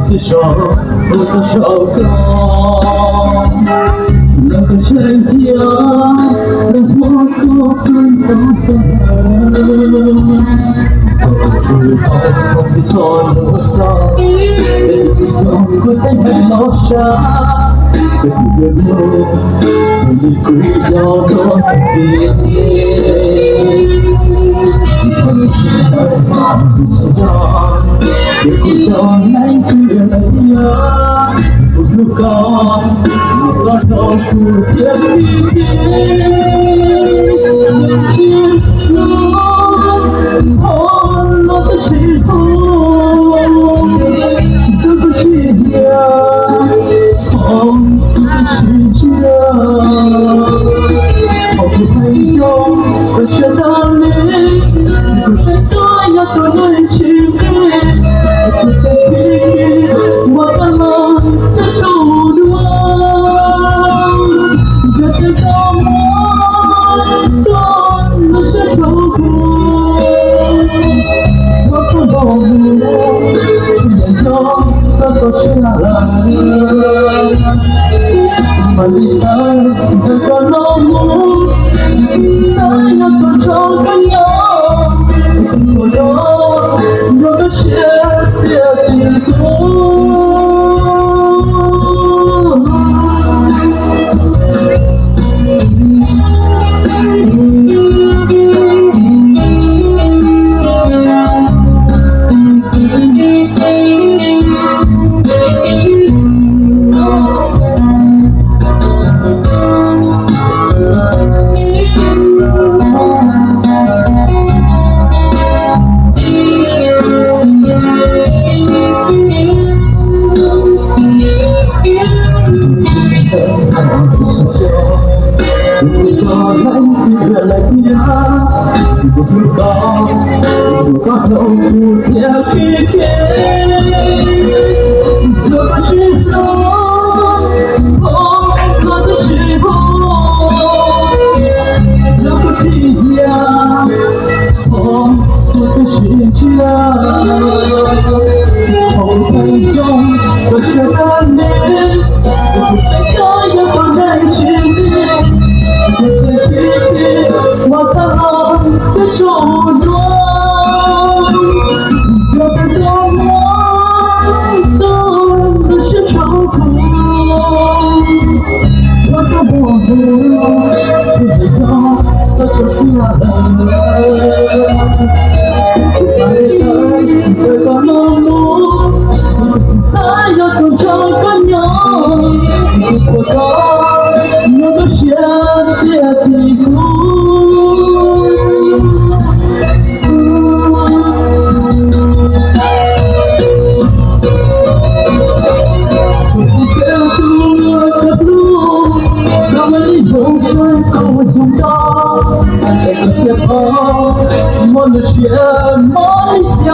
接受我的手工，那个谁呀，让我过分走之后，我是错路上，人生中会在很路上，这个路，你会叫我自己。你是我放不下。也不叫难觉得呀，不足够，我都不觉疲惫。落的时候，这个世界，痛的世界，好多朋友会选择你，不是多要多人去给。我的梦在手中，这个周末多了些愁苦。我不懂得，去研究都去哪了？万里的这个落幕，再要多少朋友，我有的些。不知道，不管有不天黑天，怎么知道我的时候，要不去呀，我的世界，后悔中我学的你，不知道有多难去你。我在我的手中，这个多么都是愁苦。我的我最终都就是那这个落幕，再要多少个年，我都有个些别的苦。我的血梦想。